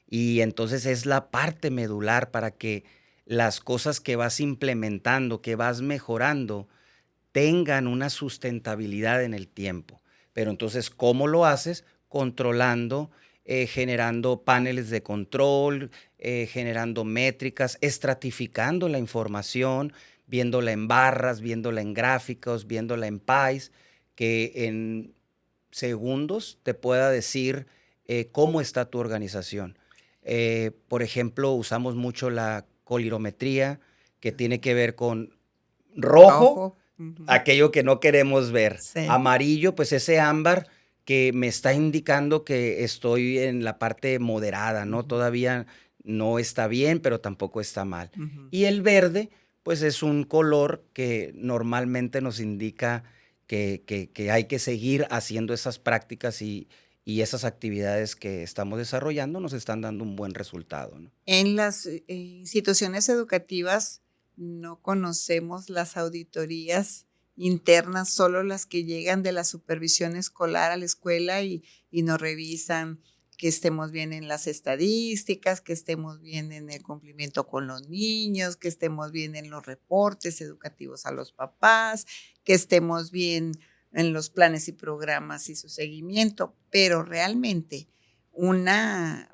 Y entonces es la parte medular para que las cosas que vas implementando, que vas mejorando, tengan una sustentabilidad en el tiempo. Pero entonces, ¿cómo lo haces? controlando, generando paneles de control, generando métricas, estratificando la información, viéndola en barras, viéndola en gráficos, viéndola en pies, que en segundos te pueda decir cómo está tu organización. Por ejemplo, usamos mucho la colirometría, que tiene que ver con rojo, aquello que no queremos ver. Sí. Amarillo, pues ese ámbar que me está indicando que estoy en la parte moderada, ¿no? Todavía no está bien, pero tampoco está mal. Y el verde, pues es un color que normalmente nos indica que hay que seguir haciendo esas prácticas y esas actividades que estamos desarrollando nos están dando un buen resultado, ¿no? En las instituciones educativas no conocemos las auditorías internas, solo las que llegan de la supervisión escolar a la escuela y nos revisan que estemos bien en las estadísticas, que estemos bien en el cumplimiento con los niños, que estemos bien en los reportes educativos a los papás, que estemos bien en los planes y programas y su seguimiento, pero realmente una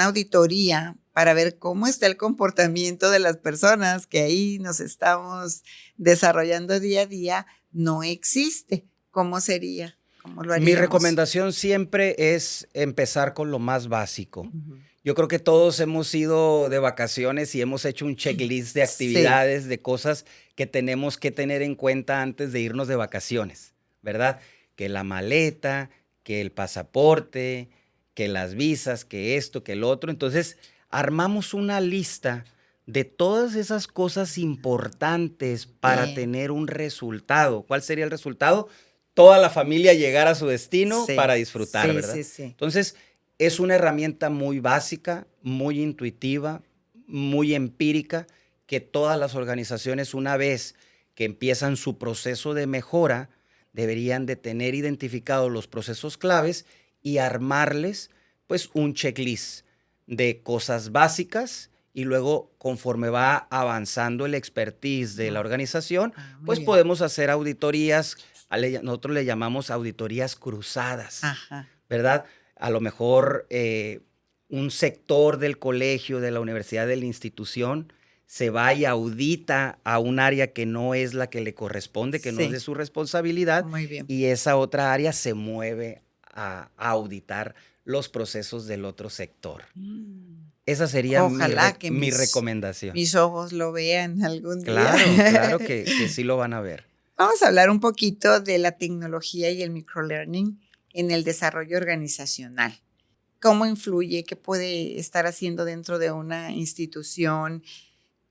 auditoría para ver cómo está el comportamiento de las personas que ahí nos estamos desarrollando día a día, no existe. ¿Cómo sería? ¿Cómo lo haríamos? Mi recomendación siempre es empezar con lo más básico. Yo creo que todos hemos ido de vacaciones y hemos hecho un checklist de actividades, de cosas que tenemos que tener en cuenta antes de irnos de vacaciones, ¿verdad? Que la maleta, que el pasaporte, que las visas, que esto, que el otro. Entonces, armamos una lista de todas esas cosas importantes para tener un resultado. ¿Cuál sería el resultado? Toda la familia llegar a su destino para disfrutar, ¿verdad? Entonces, es una herramienta muy básica, muy intuitiva, muy empírica, que todas las organizaciones, una vez que empiezan su proceso de mejora, deberían de tener identificados los procesos claves y armarles pues un checklist de cosas básicas y luego conforme va avanzando el expertise de la organización, pues podemos hacer auditorías, nosotros le llamamos auditorías cruzadas, ¿verdad? A lo mejor un sector del colegio, de la universidad, de la institución, se va y audita a un área que no es la que le corresponde, que no es de su responsabilidad, y esa otra área se mueve a auditar los procesos del otro sector. Esa sería mi recomendación. Mis ojos lo vean algún día. Claro que sí lo van a ver. Vamos a hablar un poquito de la tecnología y el microlearning en el desarrollo organizacional. ¿Cómo influye? ¿Qué puede estar haciendo dentro de una institución?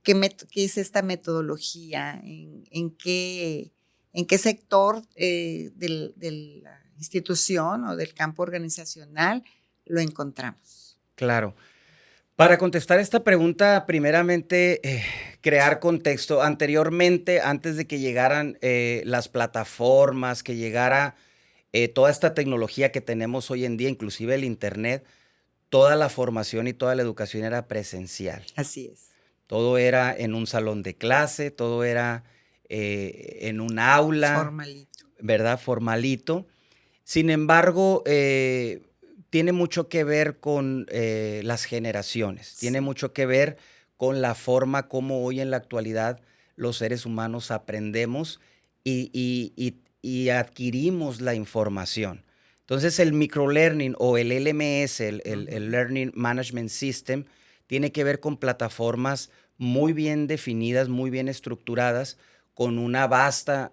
¿Qué es esta metodología? ¿En qué sector de la institución o del campo organizacional lo encontramos? Claro. Para contestar esta pregunta, primeramente, crear contexto. Anteriormente, antes de que llegaran las plataformas, que llegara toda esta tecnología que tenemos hoy en día, inclusive el Internet, toda la formación y toda la educación era presencial. Así es. Todo era en un salón de clase, todo era en un aula. Formalito. ¿Verdad? Formalito. Sin embargo, tiene mucho que ver con las generaciones, tiene mucho que ver con la forma como hoy en la actualidad los seres humanos aprendemos y adquirimos la información. Entonces, el microlearning o el LMS, el Learning Management System, tiene que ver con plataformas muy bien definidas, muy bien estructuradas, con una vasta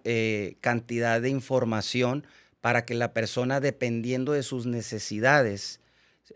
cantidad de información para que la persona, dependiendo de sus necesidades,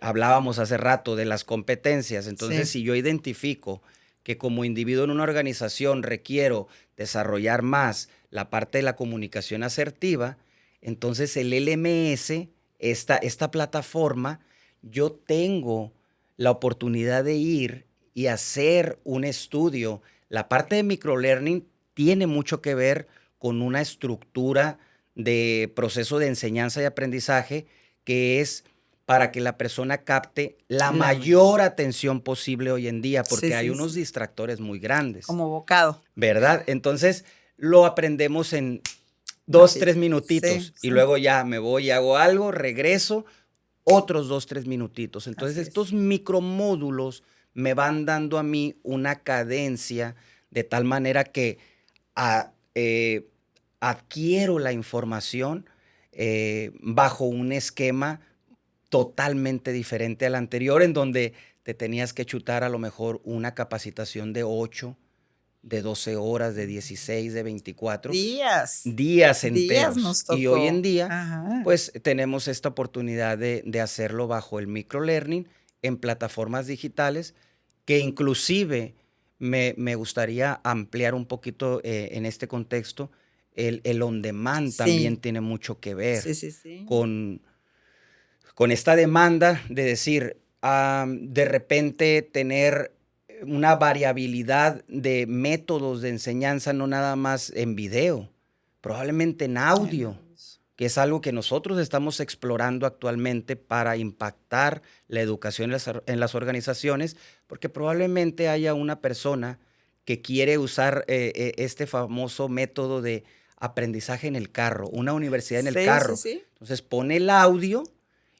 hablábamos hace rato de las competencias, entonces si yo identifico que como individuo en una organización requiero desarrollar más la parte de la comunicación asertiva, entonces el LMS, esta plataforma, yo tengo la oportunidad de ir y hacer un estudio. La parte de microlearning tiene mucho que ver con una estructura de proceso de enseñanza y aprendizaje que es para que la persona capte la mayor atención posible hoy en día, porque hay unos distractores muy grandes. Como bocado. ¿Verdad? Entonces, lo aprendemos en 2, Así 3 es. minutitos Sí, y sí. luego ya me voy y hago algo, regreso, otros 2, 3 minutitos. Entonces, Así es. estos micromódulos me van dando a mí una cadencia de tal manera que a adquiero la información, bajo un esquema totalmente diferente al anterior, en donde te tenías que chutar a lo mejor una capacitación de 8, de 12 horas, de 16, de 24 Días, días días enteros. nos Y hoy en tocó. día, Ajá. pues tenemos esta oportunidad de hacerlo bajo el microlearning en plataformas digitales, que inclusive me gustaría ampliar un poquito en este contexto. El on demand también Sí, tiene mucho que ver sí, sí, sí. con, con esta demanda de decir, de repente tener una variabilidad de métodos de enseñanza, no nada más en video, probablemente en En audio, audios. que es algo que nosotros estamos explorando actualmente para impactar la educación en las organizaciones, porque probablemente haya una persona que quiere usar este famoso método de aprendizaje en el carro, una universidad en el Sí, sí, carro. sí. Entonces pone el audio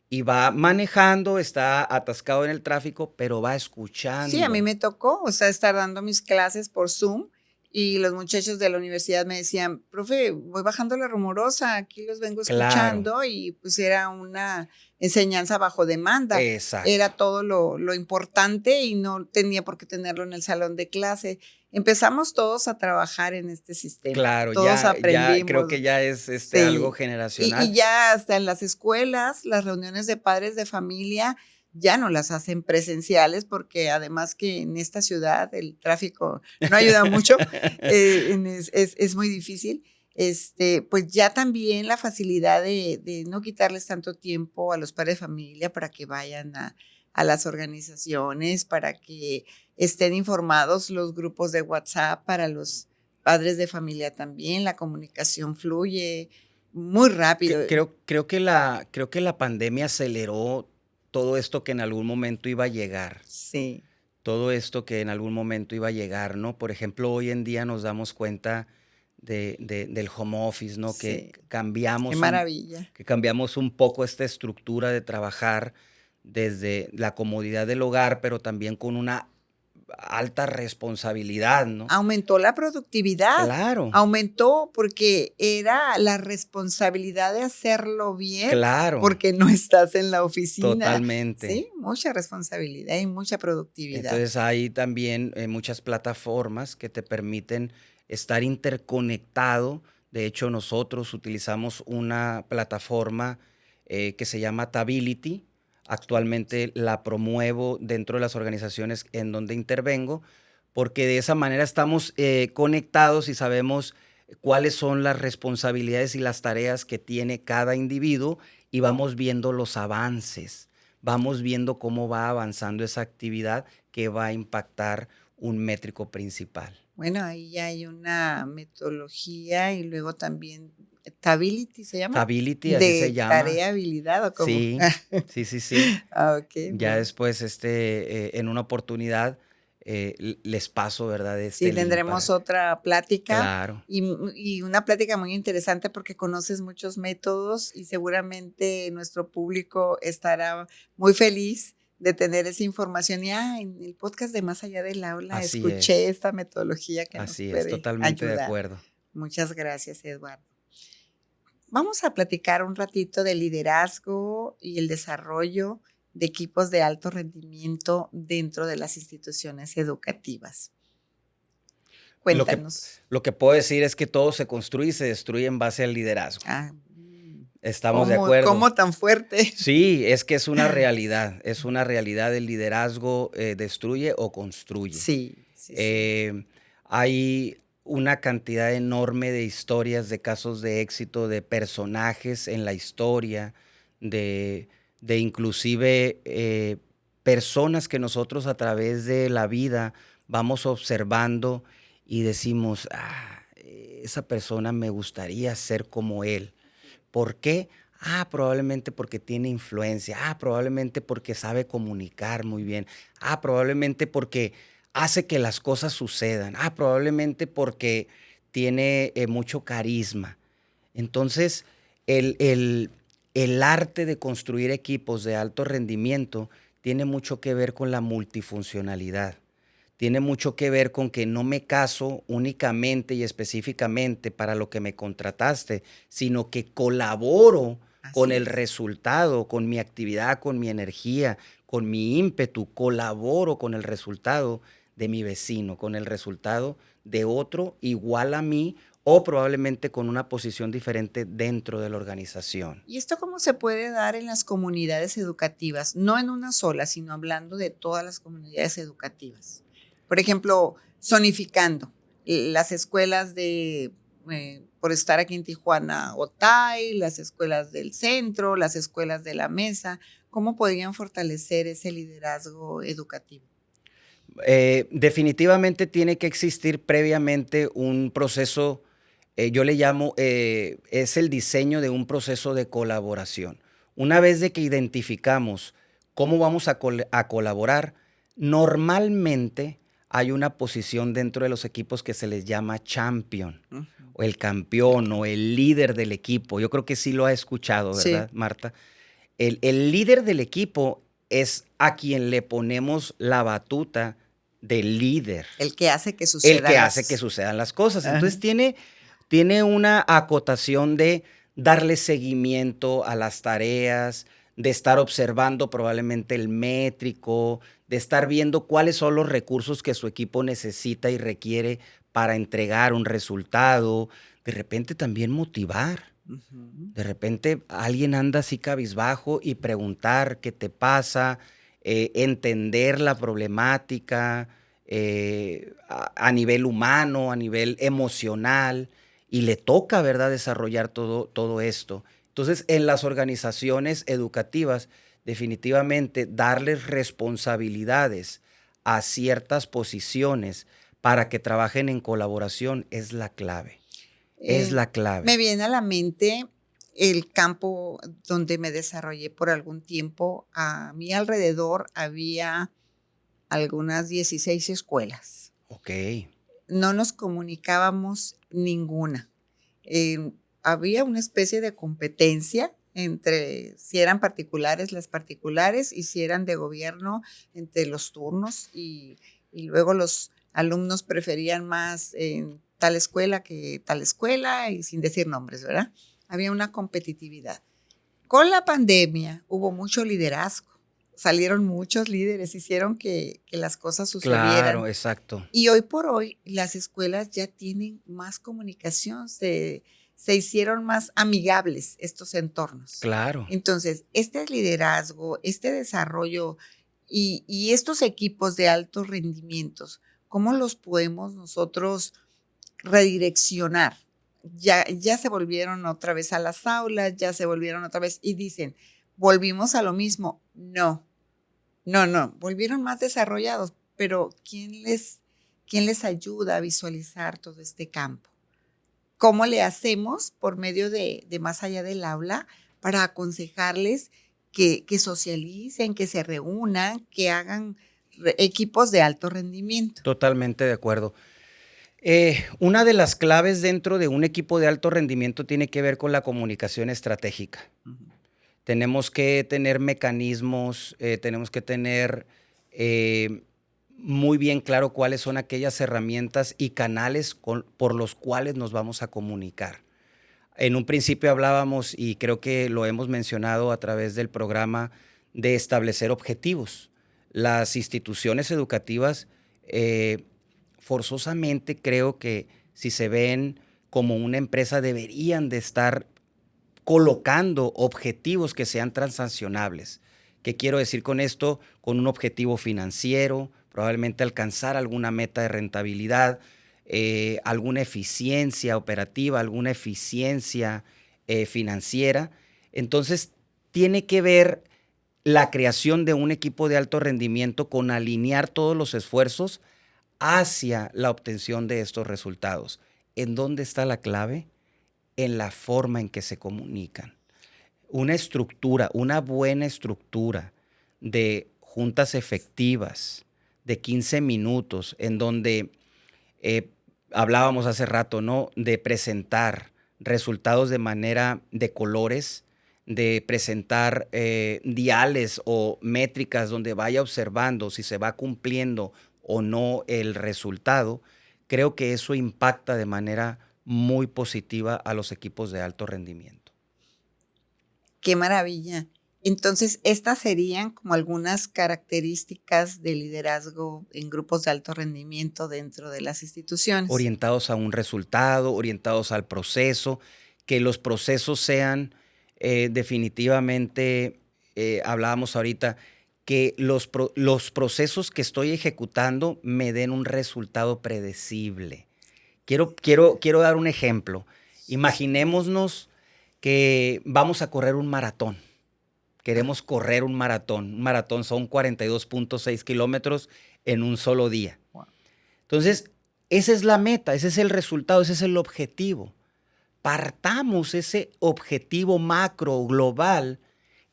y va manejando, está atascado en el tráfico, pero va Sí, a mí escuchando. me tocó, o sea, estar dando mis clases por Zoom y los muchachos de la universidad me decían, profe, voy bajando la rumorosa, aquí los vengo Claro, escuchando y pues era una enseñanza bajo demanda, exacto. era todo lo importante y no tenía por qué tenerlo en el salón de clase. Empezamos todos a trabajar en este sistema, Claro, todos ya creo aprendimos, que ya es algo sí, y generacional. ya hasta en las escuelas, las reuniones de padres de familia ya no las hacen presenciales porque además que en esta ciudad el tráfico no ayuda mucho, es muy difícil. Pues ya también la facilidad de no quitarles tanto tiempo a los padres de familia para que vayan a las organizaciones, para que estén informados los grupos de WhatsApp para los padres de familia también, la comunicación fluye muy rápido. Creo que la pandemia aceleró todo esto que en algún momento iba a llegar. Sí, Todo esto que en algún momento iba a llegar, ¿no? Por ejemplo, hoy en día nos damos cuenta del home office, ¿no? sí, qué maravilla. Que cambiamos un poco esta estructura de trabajar desde la comodidad del hogar, pero también con una alta responsabilidad, ¿no? Aumentó la productividad, Claro, aumentó porque era la responsabilidad de hacerlo bien, claro, porque no estás en la oficina, totalmente. ¿sí? Mucha responsabilidad y mucha productividad. Entonces hay también muchas plataformas que te permiten estar interconectado. De hecho, nosotros utilizamos una plataforma que se llama Tability. Actualmente la promuevo dentro de las organizaciones en donde intervengo, porque de esa manera estamos conectados y sabemos cuáles son las responsabilidades y las tareas que tiene cada individuo y vamos viendo los avances, vamos viendo cómo va avanzando esa actividad que va a impactar un métrico principal. Bueno, ahí ya hay una metodología y luego también Stability se llama, Stability, así se de llama. tarea habilidad o cómo. Sí, sí, sí, sí. Ah, ok, Ya bueno. después, en una oportunidad, les paso, ¿verdad? Sí, Este link tendremos para... otra plática Claro, y una plática muy interesante porque conoces muchos métodos y seguramente nuestro público estará muy feliz de tener esa información. Y en el podcast de Más Allá del Aula escuché esta metodología que nos así es, puede totalmente de ayudar. acuerdo. Muchas gracias, Eduardo. Vamos a platicar un ratito de liderazgo y el desarrollo de equipos de alto rendimiento dentro de las instituciones educativas. Lo que, Cuéntanos. lo que puedo decir es que todo se construye y se destruye en base al liderazgo. Ah, ¿Estamos de acuerdo? ¿cómo tan fuerte? Sí, es que es una realidad. El liderazgo destruye o construye. Sí, sí, sí. Eh, Hay una cantidad enorme de historias, de casos de éxito, de personajes en la historia, de, de inclusive personas que nosotros a través de la vida vamos observando y decimos, esa persona me gustaría ser como él. ¿Por qué? Probablemente porque tiene influencia. Probablemente porque sabe comunicar muy bien. Probablemente porque hace que las cosas sucedan. Probablemente porque tiene mucho carisma. Entonces, el arte de construir equipos de alto rendimiento tiene mucho que ver con la multifuncionalidad. Tiene mucho que ver con que no me caso únicamente y específicamente para lo que me contrataste, sino que colaboro con Así el es. resultado, con mi actividad, con mi energía, con mi ímpetu, colaboro con el resultado de mi vecino, con el resultado de otro igual a mí o probablemente con una posición diferente dentro de la organización. ¿Y esto cómo se puede dar en las comunidades educativas? No en una sola, sino hablando de todas las comunidades educativas. Por ejemplo, zonificando las escuelas por estar aquí en Tijuana, Otay, las escuelas del centro, las escuelas de la mesa. ¿Cómo podrían fortalecer ese liderazgo educativo? Definitivamente tiene que existir previamente un proceso, yo le llamo, es el diseño de un proceso de colaboración. Una vez de que identificamos cómo vamos a colaborar, normalmente hay una posición dentro de los equipos que se les llama champion, Ujú. o el campeón, o el líder del equipo. Yo creo que sí lo ha escuchado, Sí, ¿verdad, Marta? El líder del equipo es a quien le ponemos la batuta del líder, el que hace que el que sucedan hace que las... sucedan las cosas. Ajá. Entonces tiene una acotación de darle seguimiento a las tareas, de estar observando probablemente el métrico, de estar viendo cuáles son los recursos que su equipo necesita y requiere para entregar un resultado. De repente también motivar. Ujú. De repente alguien anda así cabizbajo y preguntar qué te pasa, entender la problemática a nivel humano, a nivel emocional, y le toca, ¿verdad?, desarrollar todo esto. Entonces, en las organizaciones educativas, definitivamente darles responsabilidades a ciertas posiciones para que trabajen en colaboración es la clave. Es Eh, la Me clave. viene a la mente el campo donde me desarrollé por algún tiempo. A mi alrededor había algunas 16 escuelas. Ok. No nos comunicábamos ninguna. Eh, Había una especie de competencia entre si eran particulares las particulares y si eran de gobierno entre los turnos y luego los alumnos preferían más tal escuela que tal escuela y sin decir nombres, ¿verdad? Había una competitividad. Con la pandemia hubo mucho liderazgo, salieron muchos líderes, hicieron que las cosas Claro, sucedieran. exacto. Y hoy por hoy las escuelas ya tienen más comunicación, se hicieron más amigables estos entornos. Claro. Entonces, este liderazgo, este desarrollo y estos equipos de altos rendimientos, ¿cómo los podemos nosotros redireccionar? Ya se volvieron otra vez a las aulas, ya se volvieron otra vez y dicen, volvimos a lo mismo. No, no, volvieron más desarrollados, pero quién les ayuda a visualizar todo este campo? ¿Cómo le hacemos por medio de más allá del aula para aconsejarles que socialicen, que se reúnan, que hagan equipos de alto rendimiento? Totalmente de acuerdo. Una de las claves dentro de un equipo de alto rendimiento tiene que ver con la comunicación estratégica. Ujú. Tenemos que tener mecanismos, tenemos que tener muy bien claro cuáles son aquellas herramientas y canales por los cuales nos vamos a comunicar. En un principio hablábamos, y creo que lo hemos mencionado a través del programa, de establecer objetivos. Las instituciones educativas forzosamente creo que si se ven como una empresa deberían de estar colocando objetivos que sean transaccionables. ¿Qué quiero decir con esto? Con un objetivo financiero, probablemente alcanzar alguna meta de rentabilidad, alguna eficiencia operativa, alguna eficiencia financiera. Entonces, tiene que ver la creación de un equipo de alto rendimiento con alinear todos los esfuerzos hacia la obtención de estos resultados. ¿En dónde está la clave? En la forma en que se comunican. Una estructura, una buena estructura de juntas efectivas de 15 minutos en donde hablábamos hace rato, ¿no? De presentar, resultados de manera de colores, de presentar diales o métricas donde vaya observando si se va cumpliendo o no el resultado, creo que eso impacta de manera muy positiva a los equipos de alto rendimiento. ¡Qué maravilla! Entonces, estas serían como algunas características de liderazgo en grupos de alto rendimiento dentro de las instituciones. Orientados a un resultado, orientados al proceso, que los procesos sean definitivamente, hablábamos ahorita, que los procesos que estoy ejecutando me den un resultado predecible. Quiero dar un ejemplo. Imaginémonos que vamos a correr un maratón. Queremos correr un maratón. Un maratón son 42.6 kilómetros en un solo día. Wow. Entonces, esa es la meta, ese es el resultado, ese es el objetivo. Partamos ese objetivo macro, global,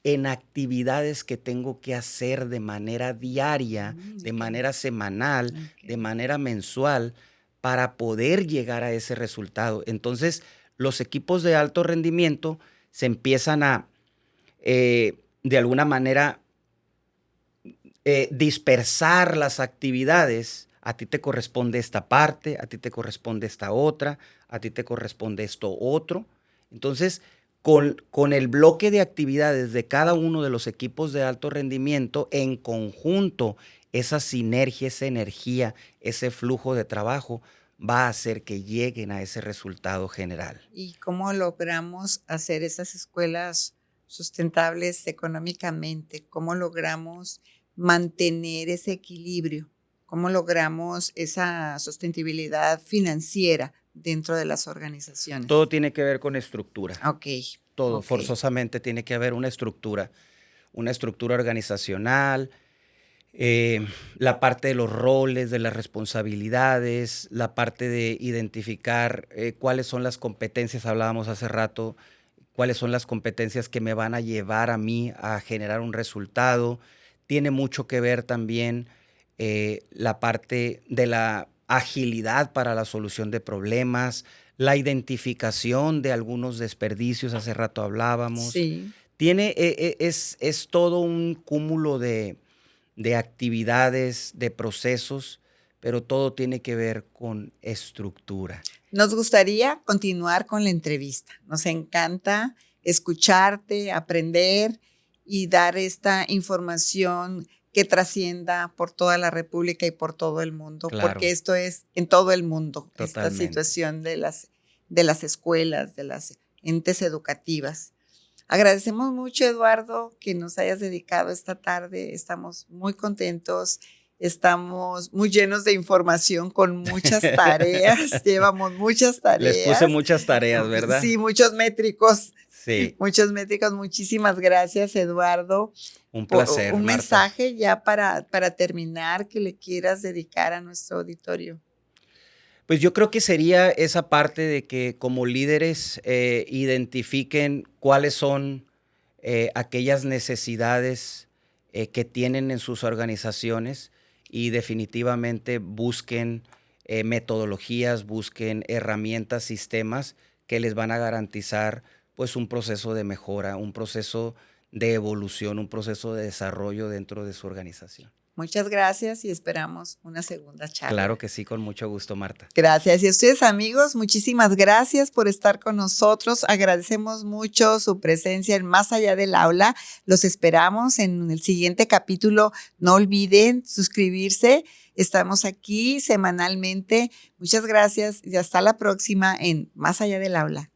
en actividades que tengo que hacer de manera diaria, de manera semanal, de manera mensual, para poder llegar a ese resultado. Entonces, los equipos de alto rendimiento se empiezan a, de alguna manera, dispersar las actividades. A ti te corresponde esta parte, a ti te corresponde esta otra, a ti te corresponde esto otro. Entonces, con el bloque de actividades de cada uno de los equipos de alto rendimiento, en conjunto, esa sinergia, esa energía, ese flujo de trabajo va a hacer que lleguen a ese resultado general. ¿Y cómo logramos hacer esas escuelas sustentables económicamente? ¿Cómo logramos mantener ese equilibrio? ¿Cómo logramos esa sustentabilidad financiera dentro de las organizaciones? Todo tiene que ver con estructura. Ok. Todo, okay. Forzosamente tiene que haber una estructura organizacional, la parte de los roles, de las responsabilidades, la parte de identificar cuáles son las competencias, hablábamos hace rato, cuáles son las competencias que me van a llevar a mí a generar un resultado. Tiene mucho que ver también la parte de la agilidad para la solución de problemas, la identificación de algunos desperdicios, hace rato hablábamos. Sí. Es todo un cúmulo de actividades, de procesos, pero todo tiene que ver con estructura. Nos gustaría continuar con la entrevista. Nos encanta escucharte, aprender y dar esta información que trascienda por toda la República y por todo el mundo, Claro. Porque esto es en todo el mundo, Totalmente. Esta situación de las escuelas, de las entes educativas. Agradecemos mucho, Eduardo, que nos hayas dedicado esta tarde. Estamos muy contentos, estamos muy llenos de información con muchas tareas. Llevamos muchas tareas. Les puse muchas tareas, ¿verdad? Sí, muchos métricos. Sí. Muchos métricos. Muchísimas gracias, Eduardo. Un placer, Un Marta. mensaje ya para terminar que le quieras dedicar a nuestro auditorio. Pues yo creo que sería esa parte de que como líderes identifiquen cuáles son aquellas necesidades que tienen en sus organizaciones y definitivamente busquen metodologías, busquen herramientas, sistemas que les van a garantizar pues un proceso de mejora, un proceso de evolución, un proceso de desarrollo dentro de su organización. Muchas gracias y esperamos una segunda charla. Claro que sí, con mucho gusto, Marta. Gracias. Y a ustedes, amigos, muchísimas gracias por estar con nosotros. Agradecemos mucho su presencia en Más Allá del Aula. Los esperamos en el siguiente capítulo. No olviden suscribirse. Estamos aquí semanalmente. Muchas gracias y hasta la próxima en Más Allá del Aula.